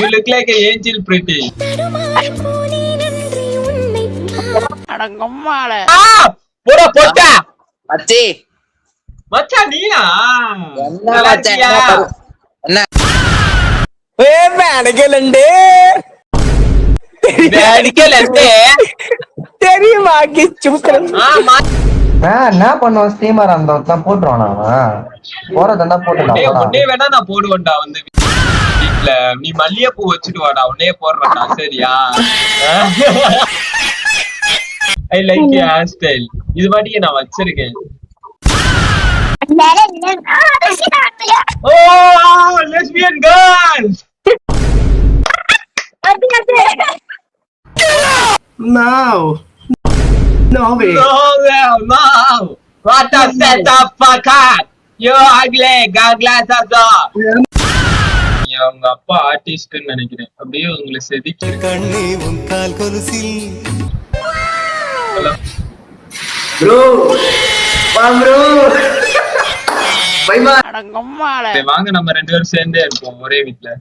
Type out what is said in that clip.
You look like an angel pretty. அடங்கம்மால போடா போட்டா மச்சி மச்சான் நீயா என்ன மச்சான் என்ன அடிக்கலண்டே அடிக்கலண்டே தெரியுமா சுத்தம் என்ன பண்ணுவோம் ஸ்டீமர் அந்த போட்டுருவானா போறதா போட்டுடலாம் உன்னே வேணா நான் போடுவேன்டா வந்து வீட்டுல நீ மல்லிகைப்பூ வச்சுட்டு வாடா உன்னே போடுறா சரியா I like you hair style இது வாட்டியே நான் வச்சிருக்கேன் oh lesbian girls No way. No. What a set of fucker. You ugly gaglas also. உங்க அப்பா ஆர்டிஸ்ட்னு நினைக்கிறேன் அப்படியே உங்களை செதுக்கி கண்ணே உன் கால் கொலுசில் Bro. Bro. Bye bye. அடங்கம்மால வாங்க நம்ம 2 பேரும் சேர்ந்தே இருப்போம் ஒரே வீட்டுல